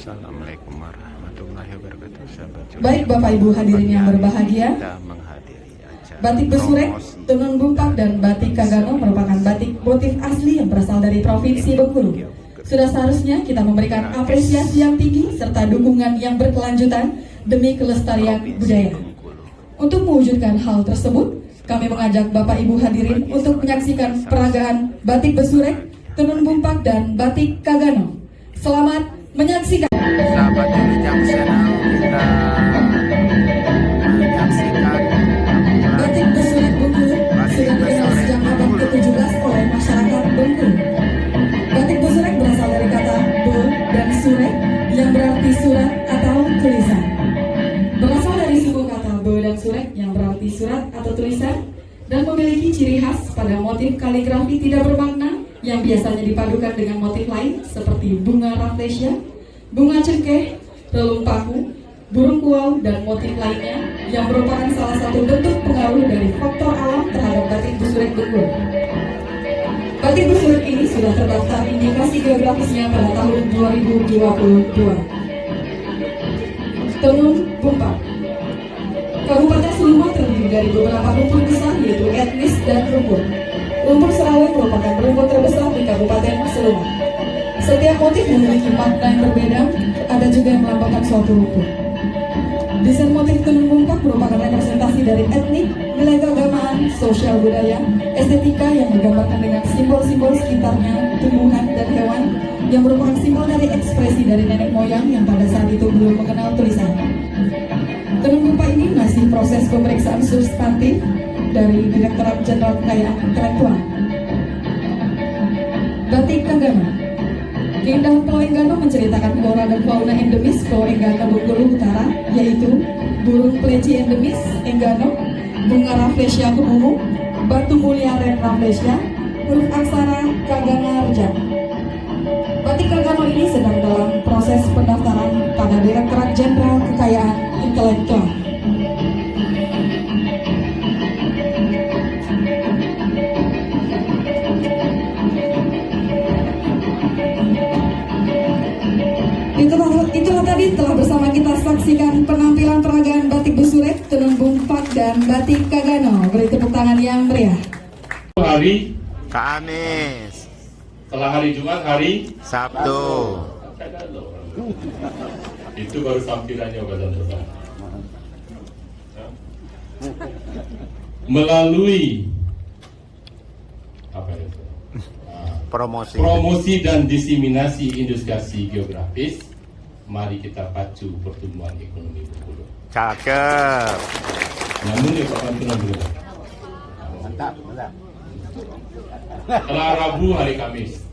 Assalamualaikum warahmatullahi wabarakatuh. Sahabat Baik Bapak Ibu hadirin yang berbahagia, kita menghadiri acara batik Besurek, promosi Tenun Bumpak, dan batik Kagano merupakan batik motif asli yang berasal dari Provinsi Bengkulu. Sudah seharusnya kita memberikan apresiasi yang tinggi serta dukungan yang berkelanjutan demi kelestarian budaya. Untuk mewujudkan hal tersebut, kami mengajak Bapak Ibu hadirin untuk menyaksikan peragaan batik Besurek, Tenun Bumpak, dan batik Kagano. Selamat menyaksikan. sahabat dari Jam Channel, kita menyaksikan Batik Besurek Bengkulu sudah dikenal sejak abad ke-17 oleh masyarakat Bengkulu. Batik Besurek berasal dari kata be dan surek yang berarti surat atau tulisan. Berasal dari suku kata be dan surek yang berarti surat atau tulisan dan memiliki ciri khas pada motif kaligrafi tidak bermakna yang biasanya dipadukan dengan motif lain seperti bunga rafflesia, bunga cengkeh, relung paku, burung kuau, dan motif lainnya yang merupakan salah satu bentuk pengaruh dari faktor alam terhadap batik Besurek Bengkulu. Batik Besurek ini sudah terdaftar indikasi geografisnya pada tahun 2022. Tenun Bumpak. Kabupaten Seluma terdiri dari beberapa rumpun besar yaitu etnis dan rumpun. Rumpun Serawai merupakan rumpun terbesar di Kabupaten Seluma. Setiap motif memiliki makna yang berbeda, ada juga yang melambangkan suatu rumpun. Desain motif tenun bumpak merupakan representasi dari etnik, nilai keagamaan, sosial budaya, estetika yang digambarkan dengan simbol-simbol sekitarnya, tumbuhan dan hewan yang merupakan simbol dari ekspresi dari nenek moyang yang pada saat itu belum mengenal tulisan. Tenun bumpak ini masih proses pemeriksaan substantif dari Direktorat Jenderal Kekayaan Intelektual. Batik Kagano. Keindahan Pulau Enggano menceritakan flora dan fauna endemis Pulau Enggano Bengkulu Utara, yaitu burung pleci endemis Enggano, bunga rafflesia kemumu, batu mulia red rafflesia, huruf aksara Kagana Rejang. Batik Kagano ini sedang dalam proses pendaftaran pada Direktorat Jenderal Kekayaan Intelektual. Itulah tadi telah bersama kita saksikan penampilan peragaan batik Besurek, Tenun Bumpak, dan batik Kagano. Beri tepuk tangan yang meriah. Hari Kamis, setelah hari Jumat, hari Sabtu. itu baru sampirannya badan besar. Melalui apa itu? Promosi dan diseminasi industri geografis, mari kita pacu pertumbuhan ekonomi Bengkulu. Cakep. Namun ya Pak Pantunan dulu. Mantap. Setelah Rabu hari Kamis,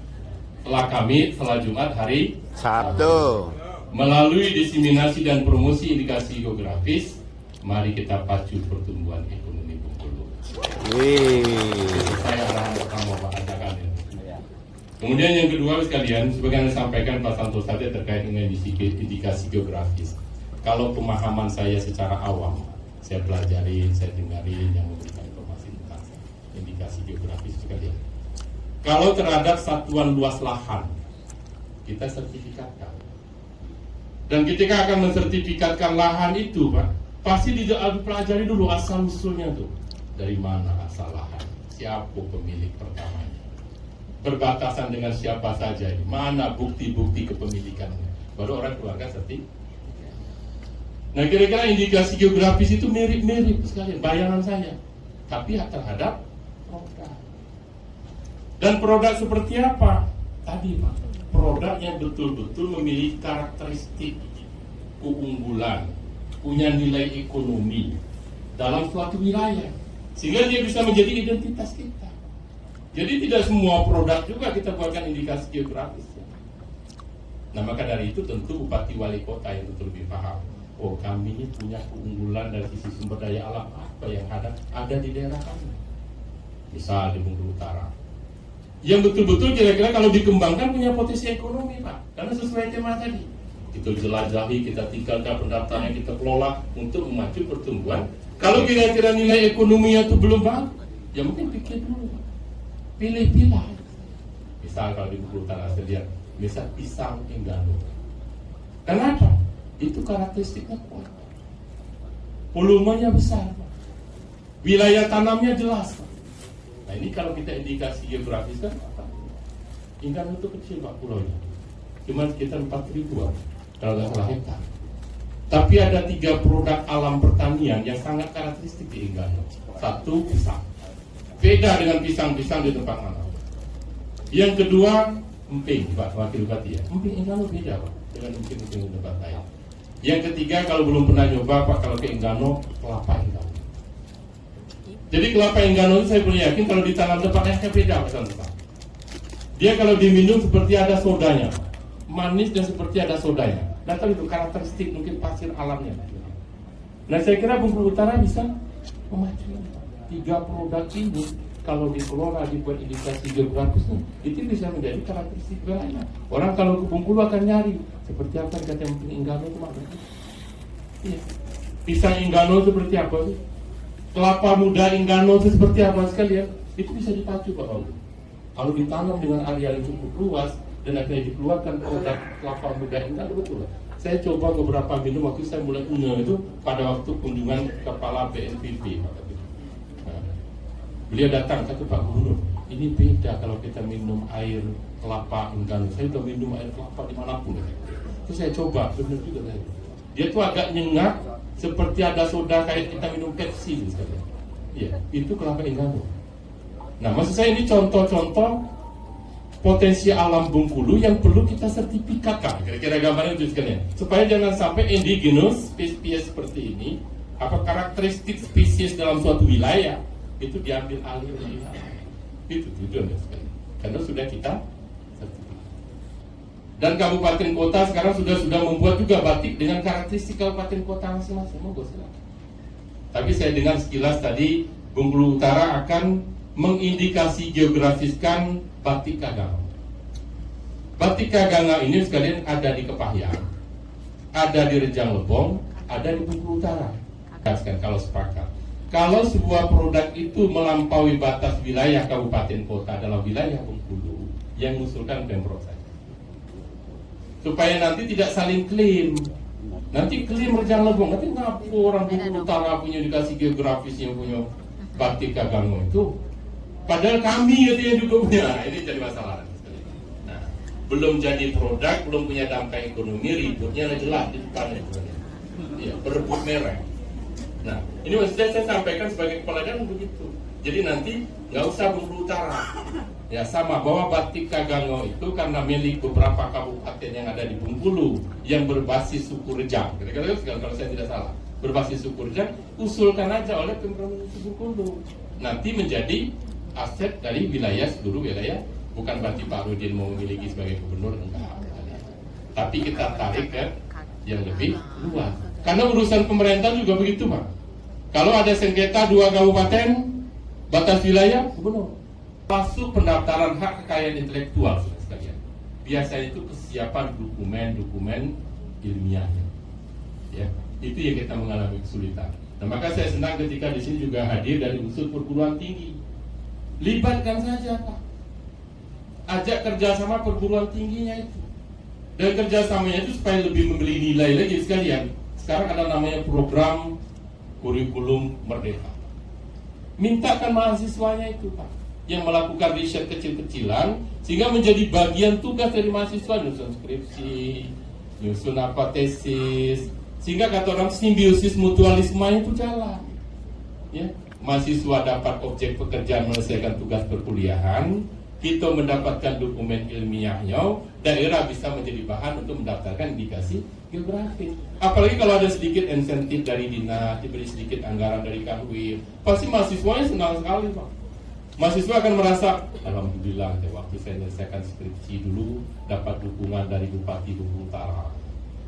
setelah Kamis, setelah Jumat hari Sabtu. Melalui diseminasi dan promosi indikasi geografis, mari kita pacu pertumbuhan ekonomi Bengkulu. Wih. Saya arahan pertama Pak Adakan. Kemudian yang kedua sekalian, sebagai yang disampaikan Pak Santos tadi terkait dengan indikasi geografis. Kalau pemahaman saya secara awam, saya pelajarin, saya dengarin yang memberikan informasi tentang indikasi geografis sekalian. Kalau terhadap satuan luas lahan, kita sertifikatkan. Dan ketika akan mensertifikatkan lahan itu, Pak, pasti dipelajari dulu asal usulnya tuh. Dari mana asal lahan? Siapa pemilik pertamanya? Berbatasan dengan siapa saja ini? Mana bukti-bukti kepemilikannya? Baru orang keluarkan sertifikat. Nah, kira-kira indikasi geografis itu mirip-mirip sekalian bayangan saya. Tapi terhadap produk. Dan produk seperti apa? Tadi Pak, produk yang betul-betul memiliki karakteristik keunggulan, punya nilai ekonomi dalam suatu wilayah, sehingga dia bisa menjadi identitas kita. Jadi tidak semua produk juga kita buatkan indikasi geografis. Nah, maka dari itu tentu Bupati Wali Kota yang betul lebih paham. Oh, kami ini punya keunggulan dari sisi sumber daya alam apa yang ada di daerah kami. Misal di Bengkulu Utara, yang betul-betul kira-kira kalau dikembangkan punya potensi ekonomi, Pak. Karena sesuai tema tadi, kita jelajahi, kita tingkatkan pendaftaran yang kita kelola untuk memacu pertumbuhan. Kalau kira-kira nilai ekonominya itu belum bagus, ya mungkin pikir dulu, Pak. Pilih-pilih. Misal kalau di Bengkulu Utara saya lihat, misal pisang Enggano. Kan itu karakteristiknya kuat. Volumenya besar, Pak. Wilayah tanamnya jelas, Pak. Nah ini kalau kita indikasi geografis kan apa? Enggano itu kecil, Pak, pulaunya. Cuma sekitar 4.000 kalau nggak salah hektar. Tapi ada 3 produk alam pertanian yang sangat karakteristik di Enggano. Satu, pisang. Beda dengan pisang-pisang di tempat mana. Yang kedua, emping, Pak Wakil Bupati ya. Emping Enggano beda, Pak, dengan emping-emping di tempat lain. Yang ketiga, kalau belum pernah nyoba, Pak, kalau ke Enggano, kelapa Enggano. Jadi kelapa Enggano itu saya punya yakin kalau ditanam tempatnya beda, Pak. Dia kalau diminum seperti ada sodanya, manis dan seperti ada sodanya. Nah, itu karakteristik mungkin pasir alamnya. Nah, saya kira Bengkulu Utara bisa memacu 3 produk ini kalau dikelola, dibuat indikasi geografisnya, itu bisa menjadi karakteristik wilayah. Orang kalau ke Bengkulu akan nyari seperti apa kata emping Enggano itu mana? Iya. Pisang Enggano seperti apa sih? Kelapa muda Enggano itu seperti apa sekalian? Itu bisa dipacu, Pak Paul. Kalau ditanam dengan area yang cukup luas dan akhirnya dikeluarkan produk kelapa muda Enggano, betul. Saya coba beberapa minum waktu saya mulai itu pada waktu kunjungan kepala BNPB. Nah, beliau datang, kata Pak Gubernur, ini beda kalau kita minum air kelapa Enggano. Saya sudah minum air kelapa dimanapun. Terus saya coba, benar juga saya. Dia tuh agak nyengat, seperti ada soda kayak kita minum Pepsi. Iya, itu kelapa Enggano. Nah, maksud saya ini contoh-contoh potensi alam Bengkulu yang perlu kita sertifikatkan. Kira-kira gambarnya itu sekalian. Supaya jangan sampai indigenous spesies seperti ini, apa karakteristik spesies dalam suatu wilayah itu diambil alih oleh wilayah. Itu tujuannya sekali. Karena sudah kita sertifikat. Dan kabupaten kota sekarang sudah membuat juga batik dengan karakteristik kabupaten kota masing-masing. Monggo silakan. Tapi saya dengar sekilas tadi Bengkulu Utara akan mengindikasi geografiskan batik Kaganga. Batik Kaganga ini sekalian ada di Kepahyang, ada di Rejang Lebong, ada di Bengkulu Utara. Kalau sepakat, kalau sebuah produk itu melampaui batas wilayah kabupaten kota dalam wilayah Bengkulu, yang mengusulkan Pemprov saja. Supaya nanti tidak saling klaim. Nanti klaim Rejang Lebong, nanti kenapa orang Bengkulu Utara punya indikasi geografis yang punya batik Kaganga itu? Padahal kami katanya juga punya. Nah, ini jadi masalah. Nah, belum jadi produk, belum punya dampak ekonomi, ributnya jelas di depannya. Ya, berebut merek. Nah, ini maksudnya saya sampaikan sebagai kepala daerah begitu. Jadi nanti nggak usah Bengkulu Utara. Ya sama, bahwa batik Kaganga itu karena milik beberapa kabupaten yang ada di Bengkulu yang berbasis suku Rejang. Kira-kira kalau saya tidak salah, berbasis suku Rejang, usulkan aja oleh Pemprov Bengkulu. Nanti menjadi aset dari wilayah, seluruh wilayah. Bukan berarti Pak Rudin mau memiliki sebagai gubernur, enggak. Tapi kita tarik ke yang lebih luas. Karena urusan pemerintah juga begitu, Pak. Kalau ada sengketa 2 kabupaten batas wilayah, gubernur. Masuk pendaftaran hak kekayaan intelektual, sekalian. Biasanya itu kesiapan dokumen ilmiahnya. Ya, itu yang kita mengalami kesulitan. Nah, maka saya senang ketika di sini juga hadir dari unsur perguruan tinggi. Libatkan saja, Pak. Ajak kerjasama perguruan tingginya itu. Dan kerjasamanya itu supaya lebih membeli nilai lagi sekalian. Sekarang ada namanya program kurikulum merdeka. Mintakan mahasiswanya itu, Pak, yang melakukan riset kecil-kecilan sehingga menjadi bagian tugas dari mahasiswa, nyusun skripsi, nyusun apa tesis, sehingga kata orang simbiosis mutualisme itu jalan. Ya. Mahasiswa dapat objek pekerjaan menyelesaikan tugas perkuliahan, kita mendapatkan dokumen ilmiahnya, daerah bisa menjadi bahan untuk mendaftarkan indikasi geografis. Apalagi kalau ada sedikit insentif dari dinas, diberi sedikit anggaran dari Kanwil, pasti mahasiswanya senang sekali, Pak. Mahasiswa akan merasa, alhamdulillah, waktu saya menyelesaikan skripsi dulu dapat dukungan dari Bupati Bengkulu Utara.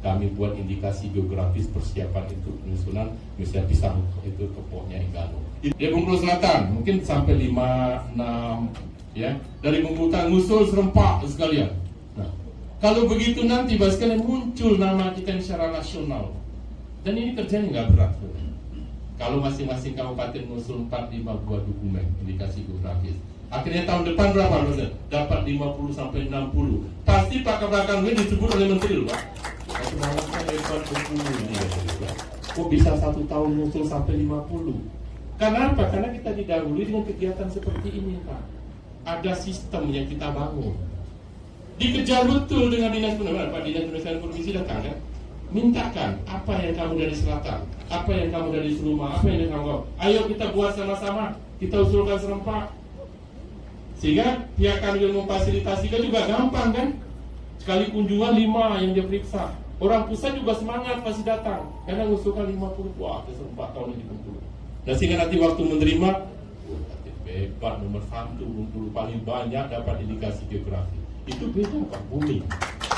Kami buat indikasi geografis persiapan itu penyusunan misalnya pisang itu tokohnya Enggano. Di Bengkulu Selatan mungkin sampai 5-6 ya. Dari Bengkulu Utara ngusul serempak sekalian. Nah, kalau begitu nanti sekalian muncul nama kita secara nasional. Dan ini kerjanya nggak berat. Kalau masing-masing kabupaten ngusul 4-5 buah dokumen indikasi geografis. Akhirnya tahun depan berapa persen? Dapat 50 sampai 60. Pasti Pak Kapolri disebut oleh menteri loh, Pak. hebat Bengkulu ini ya. Kok bisa 1 tahun muncul sampai 50? Karena apa? Karena kita didahului dengan kegiatan seperti ini, Pak. Ada sistem yang kita bangun. Dikejar betul dengan dinas penerangan. Pak Dinas Penerangan Provinsi datang kan? Mintakan apa yang kamu dari selatan, apa yang kamu dari Seruma, apa yang kamu, ayo kita buat sama-sama, kita usulkan serempak. Sehingga pihak kami yang memfasilitasikan juga gampang kan? Sekali kunjungan 5 yang dia periksa. Orang pusat juga semangat pasti datang karena usulkan 50. Wah, serempak tahun ini Bengkulu. Nah sehingga nanti waktu menerima, hebat nomor 1 Bengkulu paling banyak dapat indikasi geografi. Itu beda Pak, bumi.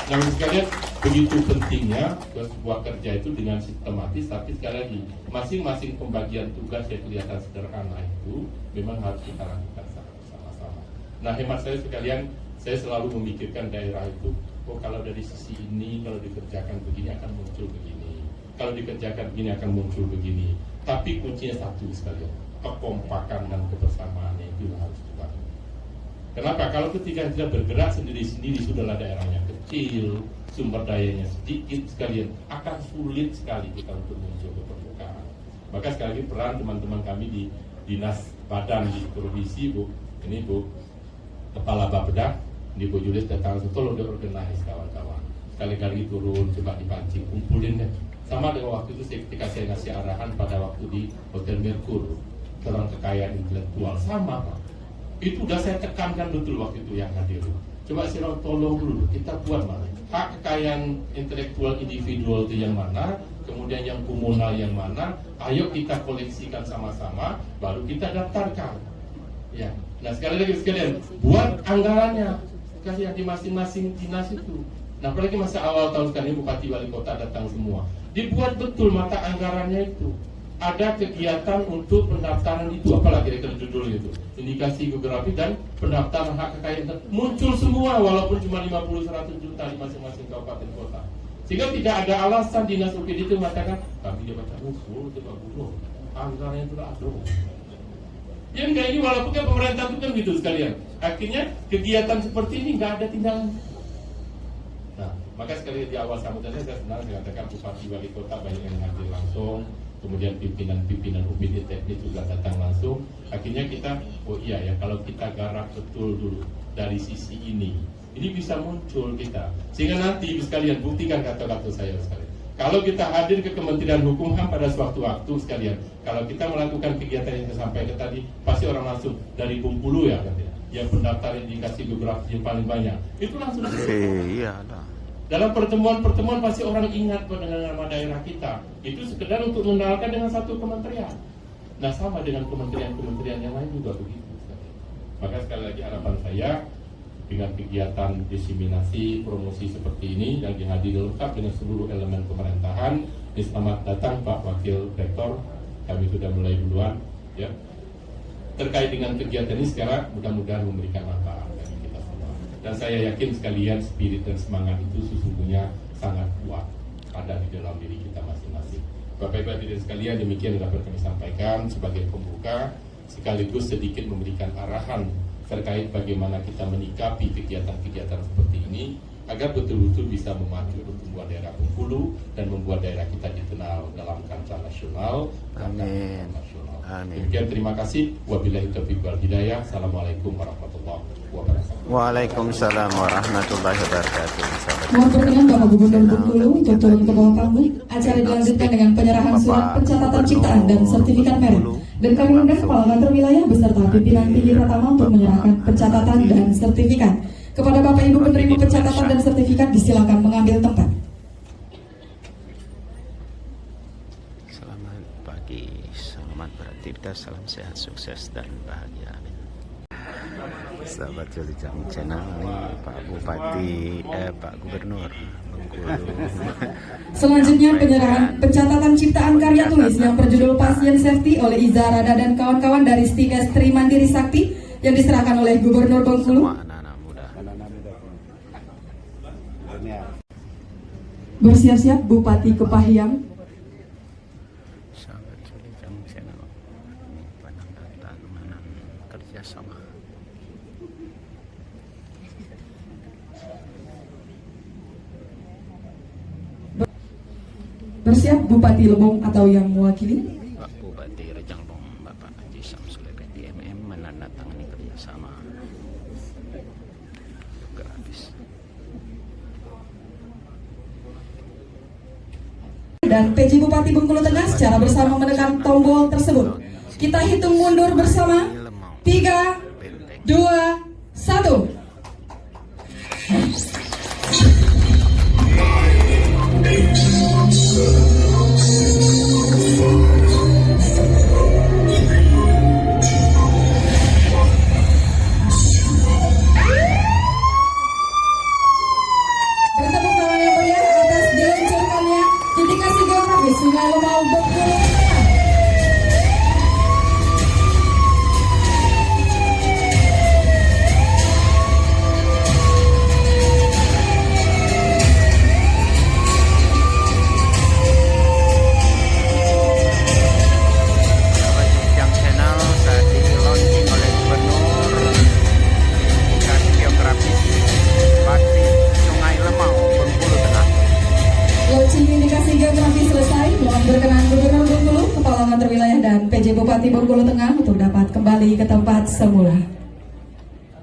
Namun sekalian begitu pentingnya sebuah kerja itu dengan sistematis, tapi sekali lagi masing-masing pembagian tugas yang kelihatan sederhana itu memang harus kita lakukan sama-sama. Nah hemat saya sekalian, saya selalu memikirkan daerah itu, oh kalau dari sisi ini kalau dikerjakan begini akan muncul begini, kalau dikerjakan begini akan muncul begini. Tapi kuncinya satu sekalian, kekompakan dan kebersamaannya itu harus dibangun. Kenapa? Kalau ketika kita bergerak sendiri-sendiri, sudahlah daerahnya kecil, sumber dayanya sedikit sekalian, akan sulit sekali kita untuk muncul ke permukaan. Maka sekali lagi peran teman-teman kami di dinas badan di provinsi, Bu, ini Bu Kepala Bapeda, di Bu Julius datang, tolong di-organize kawan-kawan. Sekali-kali turun, coba dipancing, kumpulin deh. Sama dengan waktu itu ketika saya ngasih arahan pada waktu di Hotel Merkur, tentang kekayaan intelektual, sama Pak. Itu udah saya tekankan betul waktu itu yang hadir. Coba sih tolong dulu kita buat mana hak kekayaan intelektual individual itu yang mana, kemudian yang komunal yang mana. Ayo kita koleksikan sama-sama, baru kita daftarkan. Ya, nah sekali lagi sekalian buat anggarannya, kasih di masing-masing dinas itu. Nah apalagi masa awal tahun sekarang ini Bupati Wali Kota datang semua, dibuat betul mata anggarannya itu. Ada kegiatan untuk pendaftaran itu, apalagi kira-kira judulnya itu, indikasi geografi dan pendaftaran hak kekayaan muncul semua walaupun cuma 50-100 juta di masing-masing kabupaten kota. Sehingga tidak ada alasan dinas UPD itu mengatakan kami dia baca usul, coba bunuh anggarannya itu aduh. Ya enggak, ini walaupun kan pemerintah itu kan gitu sekalian. Akhirnya kegiatan seperti ini enggak ada tindakan. Nah, maka sekali di awal sambutannya saya senang saya katakan Bupati Wali Kota banyak yang hadir langsung. Kemudian pimpinan-pimpinan UPD teknis juga datang langsung. Akhirnya kita, oh iya ya, kalau kita garap betul dulu dari sisi ini bisa muncul kita. Sehingga nanti sekalian buktikan kata-kata saya sekalian. Kalau kita hadir ke Kementerian Hukum HAM pada suatu waktu sekalian, kalau kita melakukan kegiatan yang saya sampaikan tadi, pasti orang langsung dari Bengkulu ya katanya, yang pendaftar indikasi geografi yang paling banyak, itu langsung. Iya lah. Dalam pertemuan-pertemuan pasti orang ingat dengan nama daerah kita. Itu sekedar untuk mengenalkan dengan satu kementerian. Nah sama dengan kementerian-kementerian yang lain juga begitu. Maka sekali lagi harapan saya dengan kegiatan diseminasi promosi seperti ini yang dihadiri lengkap dengan seluruh elemen pemerintahan. Selamat datang Pak Wakil Rektor. Kami sudah mulai duluan ya. Terkait dengan kegiatan ini sekarang mudah-mudahan memberikan manfaat. Dan saya yakin sekalian spirit dan semangat itu sesungguhnya sangat kuat ada di dalam diri kita masing-masing. Bapak Ibu hadirin sekalian, demikian yang dapat kami sampaikan sebagai pembuka, sekaligus sedikit memberikan arahan terkait bagaimana kita menyikapi kegiatan-kegiatan seperti ini agar betul-betul bisa memacu pertumbuhan daerah Bengkulu dan membuat daerah kita dikenal dalam kancah nasional dan internasional. Demikian, terima kasih. Wabillahi taufiq wal hidayah. Assalamualaikum warahmatullahi wabarakatuh. Waalaikumsalam warahmatullahi wabarakatuh. Mohon perkenan Bapak Gubernur Bengkulu untuk turun ke bawah panggung. Acara dilanjutkan dengan penyerahan surat pencatatan ciptaan dan sertifikat merek. Dan kami undang Kepala Kantor Wilayah beserta pimpinan tinggi Pratama untuk menyerahkan pencatatan dan sertifikat. Kepada Bapak Ibu penerima pencatatan dan sertifikat disilakan mengambil tempat. Selamat pagi, selamat beraktivitas, salam sehat, sukses dan bahagia. Amin. Sahabat Joli Jami Channel, ini Pak Bupati, Pak Gubernur Bengkulu. Selanjutnya penyerahan pencatatan ciptaan karya tulis yang berjudul Pasien Safety oleh Iza Rada dan kawan-kawan dari Stikes Trimandiri Sakti yang diserahkan oleh Gubernur Bengkulu. Bersiap-siap Bupati Kepahyang. Sahabat Joli Jami Channel, ini penangkatan kerjasama. Bersiap Bupati Lebong atau yang mewakili. Pak Bupati Rejang Lebong Bapak Haji Samsul Effendi MM menandatangani kerjasama grafis. Dan PJ Bupati Bengkulu Tengah secara bersama menekan tombol tersebut. Kita hitung mundur bersama. 3, 2, 1. Bertepuk tangan yang meriah atas diluncurkannya indikasi geografis Sungai Lemau Bengkulu Tengah. Yang channel saat ini launching oleh Gubernur indikasi geografis Pati Sungai Lemau Bengkulu Tengah. Launching indikasi geografis selesai. Mohon berkenan Gubernur Bengkulu, Kepala Kantor Wilayah dan PJ Bupati Bengkulu Tengah untuk dapat kembali ke tempat semula.